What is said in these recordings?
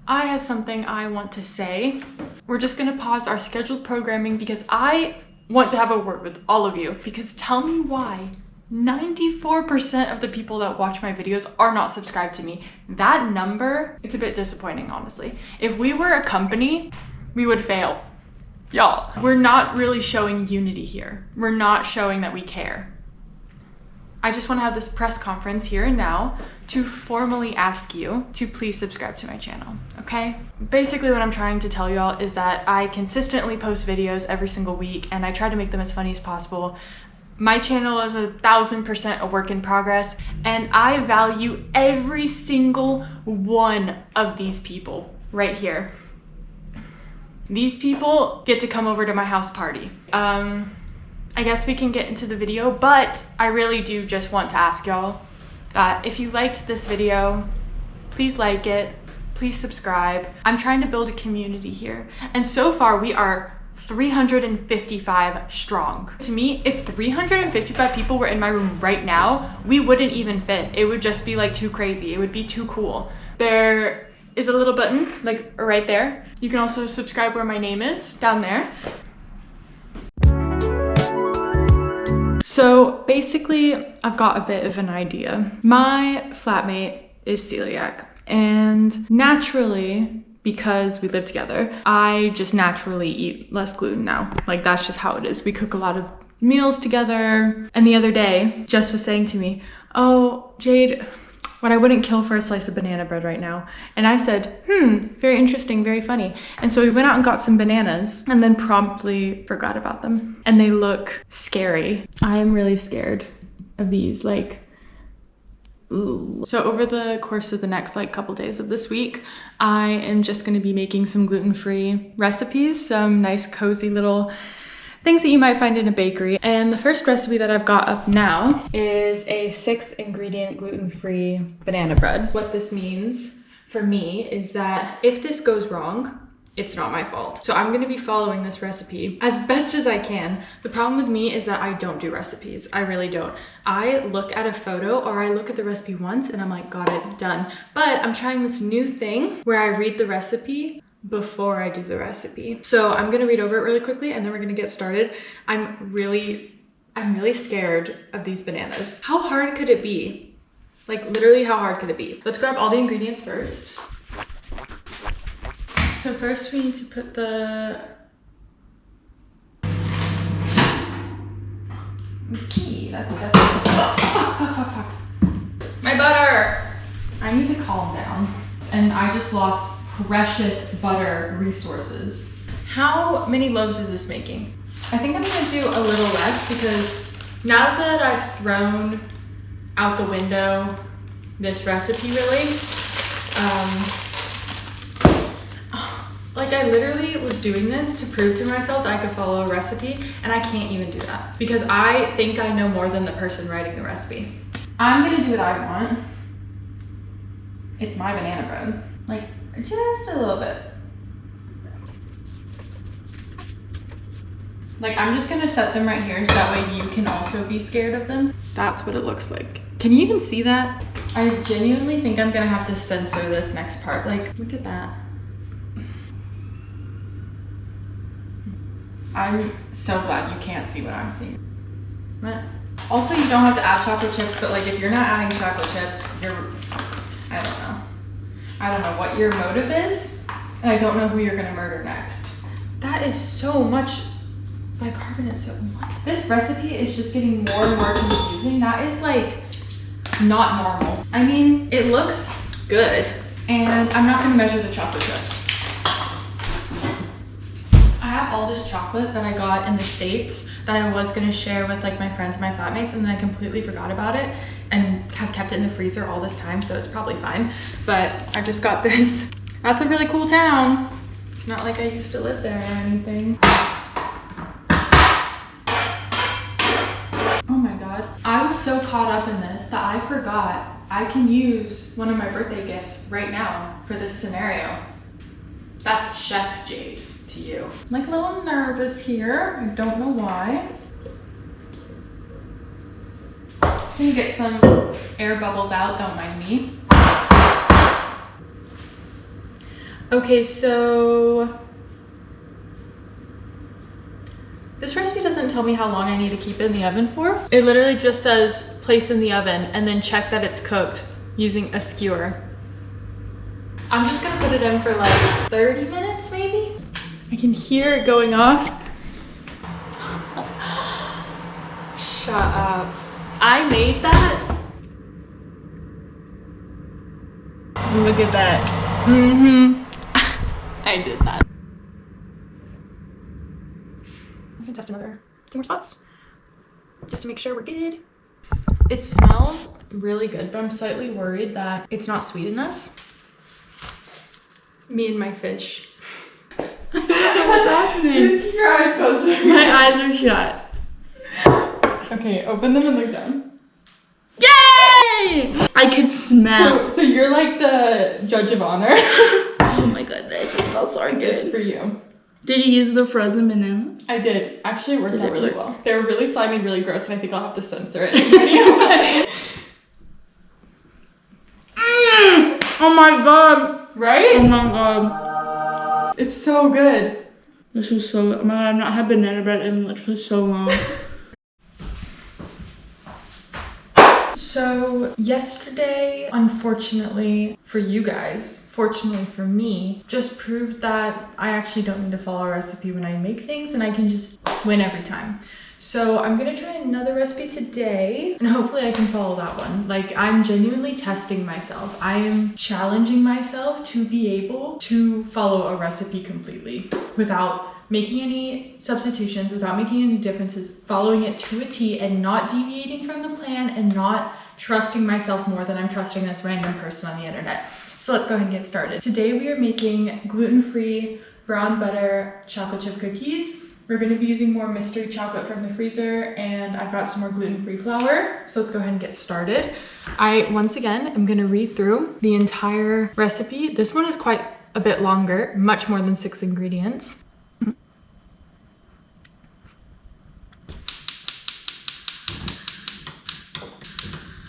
I have something I want to say. We're just gonna pause our scheduled programming because I want to have a word with all of you, because tell me why 94% of the people that watch my videos are not subscribed to me. That number, it's a bit disappointing, honestly. If we were a company, we would fail. Y'all, we're not really showing unity here. We're not showing that we care. I just want to have this press conference here and now to formally ask you to please subscribe to my channel, okay? Basically what I'm trying to tell y'all is that I consistently post videos every single week and I try to make them as funny as possible. My channel is 1000% a work in progress, and I value every single one of these people right here. These people get to come over to my house party. I guess we can get into the video, but I really do just want to ask y'all that if you liked this video, please like it, please subscribe. I'm trying to build a community here, and so far we are 355 strong. To me, if 355 people were in my room right now, we wouldn't even fit. It would just be like too crazy. It would be too cool. There is a little button like right there. You can also subscribe where my name is, down there. So basically, I've got a bit of an idea. My flatmate is celiac, and naturally, because we live together, I just naturally eat less gluten now. Like, that's just how it is. We cook a lot of meals together. And the other day, Jess was saying to me, "Oh, Jade, what I wouldn't kill for a slice of banana bread right now." And I said, very interesting, very funny. And so we went out and got some bananas and then promptly forgot about them. And they look scary. I am really scared of these, like, ooh. So over the course of the next couple days of this week, I am just gonna be making some gluten-free recipes, some nice cozy little things that you might find in a bakery. And the first recipe that I've got up now is a 6-ingredient gluten-free banana bread. What this means for me is that if this goes wrong, it's not my fault. So I'm gonna be following this recipe as best as I can. The problem with me is that I don't do recipes. I really don't. I look at a photo or I look at the recipe once and I'm like, got it, done. But I'm trying this new thing where I read the recipe before I do the recipe. So I'm gonna read over it really quickly and then we're gonna get started. I'm really scared of these bananas. How hard could it be? Like, literally, how hard could it be? Let's grab all the ingredients first. So first we need to put the... Okay, that's definitely... Fuck. My butter! I need to calm down. And I just lost precious butter resources. How many loaves is this making? I think I'm gonna do a little less because now that I've thrown out the window this recipe really, like, I literally was doing this to prove to myself that I could follow a recipe, and I can't even do that because I think I know more than the person writing the recipe. I'm gonna do what I want. It's my banana bread. Like, just a little bit. Like, I'm just gonna set them right here so that way you can also be scared of them. That's what it looks like. Can you even see that? I genuinely think I'm gonna have to censor this next part. Like, look at that. I'm so glad you can't see what I'm seeing. What? Also, you don't have to add chocolate chips, but like, if you're not adding chocolate chips, I don't know what your motive is, and I don't know who you're gonna murder next. That is so much bicarbonate soda. This recipe is just getting more and more confusing. That is like not normal. I mean, it looks good, and I'm not gonna measure the chocolate chips. I have all this chocolate that I got in the States that I was gonna share with like my friends, my flatmates, and then I completely forgot about it and have kept it in the freezer all this time, so it's probably fine. But I just got this. That's a really cool town. It's not like I used to live there or anything. Oh my God. I was so caught up in this that I forgot I can use one of my birthday gifts right now for this scenario. That's Chef Jade to you. I'm like a little nervous here. I don't know why. Just gonna get some air bubbles out, don't mind me. Okay, so this recipe doesn't tell me how long I need to keep it in the oven for. It literally just says place in the oven and then check that it's cooked using a skewer. I'm just gonna put it in for like 30 minutes maybe. I can hear it going off. Shut up. I made that. Look at that. I did that. I'm gonna test another 2 more spots just to make sure we're good. It smells really good, but I'm slightly worried that it's not sweet enough. Me and my fish. I don't know what's happening. Just keep your eyes closed. My eyes are shut. Okay, open them and look down. Yay! I could smell. So you're like the judge of honor. Oh my goodness, it smells so good. It's for you. Did you use the frozen bananas? I did. Actually, it worked out really well. They were really slimy and really gross, and I think I'll have to censor it in the video. Oh my god. Right? Oh my god. It's so good. This is so, oh my god, I've not had banana bread in literally so long. So yesterday, unfortunately for you guys, fortunately for me, just proved that I actually don't need to follow a recipe when I make things and I can just win every time. So I'm gonna try another recipe today and hopefully I can follow that one. Like, I'm genuinely testing myself. I am challenging myself to be able to follow a recipe completely without making any substitutions, without making any differences, following it to a T and not deviating from the plan and not trusting myself more than I'm trusting this random person on the internet. So let's go ahead and get started. Today we are making gluten-free brown butter chocolate chip cookies. We're going to be using more mystery chocolate from the freezer, and I've got some more gluten-free flour. So let's go ahead and get started. I, once again, am going to read through the entire recipe. This one is quite a bit longer, much more than 6 ingredients.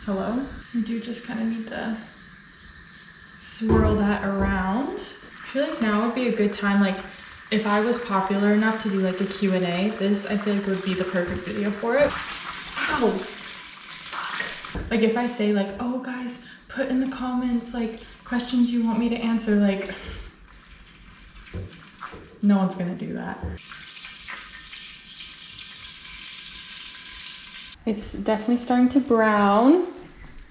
Hello? You do just kind of need to swirl that around. I feel like now would be a good time, like if I was popular enough to do like a Q&A, this I feel like would be the perfect video for it. Ow! Fuck. Like if I say like, oh guys, put in the comments like questions you want me to answer, like no one's gonna do that. It's definitely starting to brown.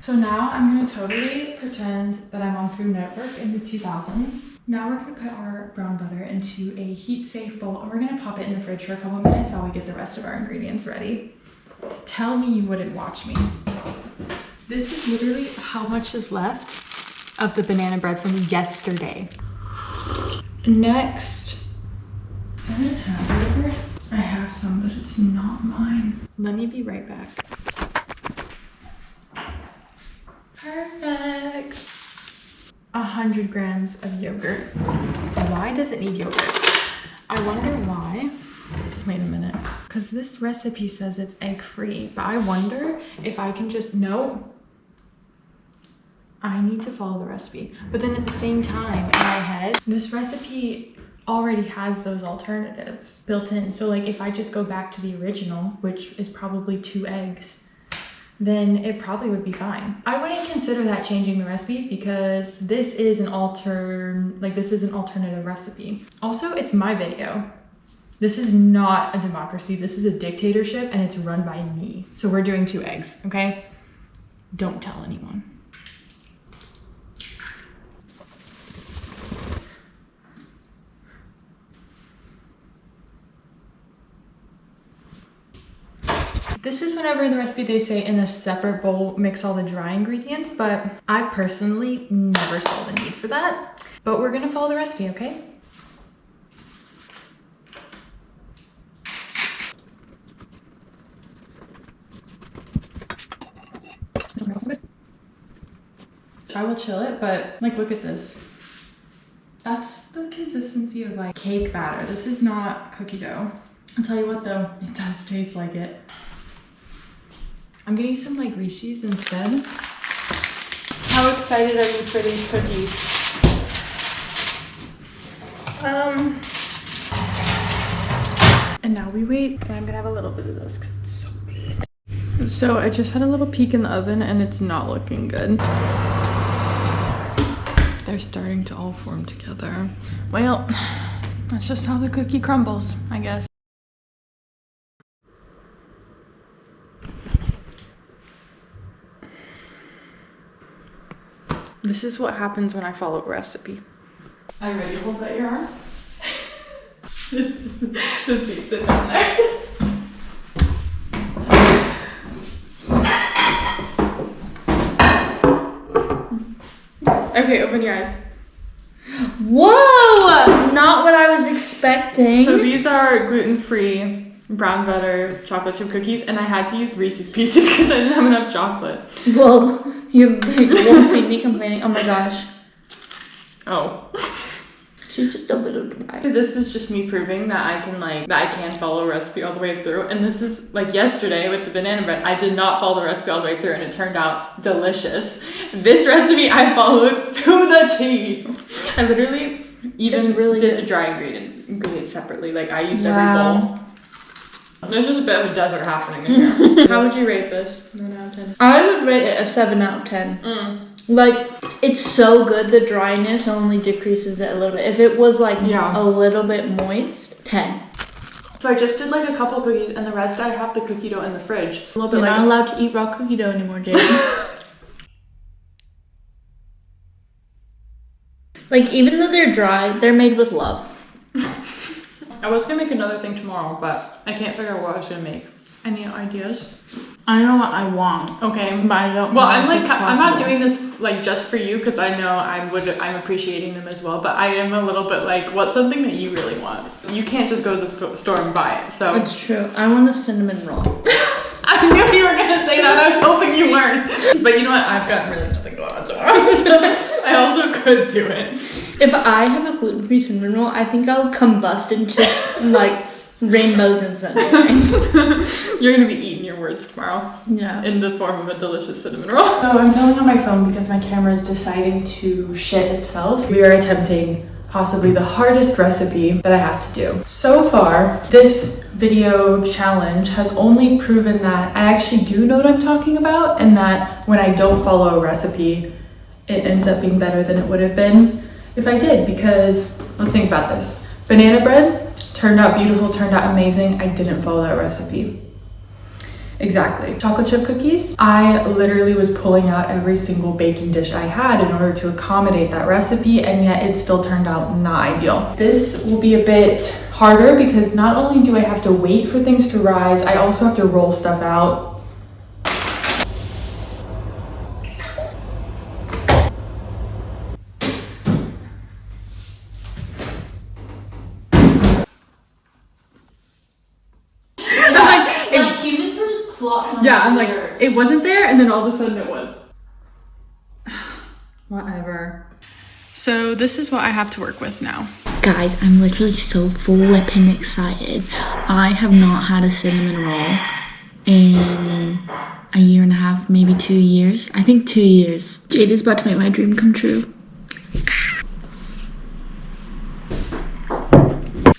So now I'm gonna totally pretend that I'm on Food Network in the 2000s. Now we're gonna put our brown butter into a heat-safe bowl and we're gonna pop it in the fridge for a couple minutes while we get the rest of our ingredients ready. Tell me you wouldn't watch me. This is literally how much is left of the banana bread from yesterday. Next, I didn't have it. I have some, but it's not mine. Let me be right back. Perfect. 100 grams of yogurt. Why does it need yogurt? I wonder why. Wait a minute. Because this recipe says it's egg-free, but I wonder if I can just, no. I need to follow the recipe. But then at the same time, in my head, this recipe already has those alternatives built in. So like if I just go back to the original, which is probably 2 eggs, then it probably would be fine. I wouldn't consider that changing the recipe because this is an alternative recipe. Also, it's my video. This is not a democracy. This is a dictatorship and it's run by me. So we're doing 2 eggs, okay? Don't tell anyone. This is whenever in the recipe they say in a separate bowl, mix all the dry ingredients, but I've personally never saw the need for that. But we're gonna follow the recipe, okay? I will chill it, but like, look at this. That's the consistency of like cake batter. This is not cookie dough. I'll tell you what though, it does taste like it. I'm getting some like Reese's instead. How excited are you for these cookies? And now we wait. And I'm gonna have a little bit of this because it's so good. So I just had a little peek in the oven and it's not looking good. They're starting to all form together. Well, that's just how the cookie crumbles, I guess. This is what happens when I follow a recipe. Are you ready to hold out your arm? This is the seat's in down there. Okay, open your eyes. Whoa! Not what I was expecting. So these are gluten-free brown butter chocolate chip cookies, and I had to use Reese's Pieces because I didn't have enough chocolate. Well, you won't see me complaining. Oh my gosh. Oh. She's just a little dry. This is just me proving that I can follow a recipe all the way through. And this is like yesterday with the banana bread. I did not follow the recipe all the way through and it turned out delicious. This recipe I followed to the T. I literally even did the dry ingredients separately. Like I used every bowl. There's just a bit of a desert happening in here. How would you rate this? 9 out of 10. I would rate it a 7 out of 10. Like, it's so good, the dryness only decreases it a little bit. If it was like a little bit moist, 10. So I just did like a couple cookies and the rest I have the cookie dough in the fridge. A little bit. You're not allowed to eat raw cookie dough anymore, Jaden. Like, even though they're dry, they're made with love. I was gonna make another thing tomorrow, but I can't figure out what I was gonna make. Any ideas? I know what I want. Okay, but I don't. Well, I'm not doing this like just for you because I know I'm appreciating them as well. But I am a little bit like, what's something that you really want? You can't just go to the store and buy it. So it's true. I want a cinnamon roll. I knew you were gonna say that. I was hoping you weren't. But you know what? I've got really nothing going on tomorrow, so I also could do it. If I have a gluten-free cinnamon roll, I think I'll combust and just like rainbows and sunshine. You're gonna be eating your words tomorrow. Yeah. In the form of a delicious cinnamon roll. So I'm filming on my phone because my camera is deciding to shit itself. We are attempting possibly the hardest recipe that I have to do. So far, this video challenge has only proven that I actually do know what I'm talking about and that when I don't follow a recipe, it ends up being better than it would have been if I did, because let's think about this. Banana bread turned out beautiful, turned out amazing. I didn't follow that recipe. Exactly. Chocolate chip cookies, I literally was pulling out every single baking dish I had in order to accommodate that recipe, and yet it still turned out not ideal. This will be a bit harder because not only do I have to wait for things to rise, I also have to roll stuff out. Yeah, I'm like, it wasn't there, and then all of a sudden it was. Whatever. So this is what I have to work with now. Guys, I'm literally so flippin' excited. I have not had a cinnamon roll in a year and a half, maybe 2 years. I think 2 years. Jade is about to make my dream come true.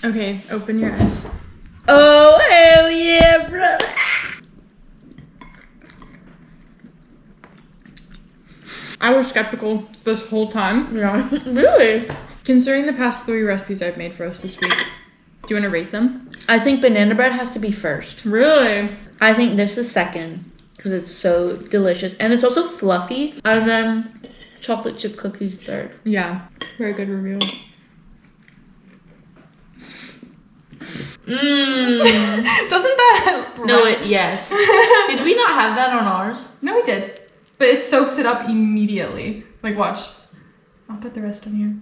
Okay, open your eyes. Oh, hell yeah, brother. I was skeptical this whole time. Yeah, really? Considering the past 3 recipes I've made for us this week, do you want to rate them? I think banana bread has to be first. Really? I think this is second because it's so delicious and it's also fluffy. And then chocolate chip cookies third. Yeah, very good review. Doesn't that? No, yes. Did we not have that on ours? No, we did. But it soaks it up immediately. Like, watch. I'll put the rest on here.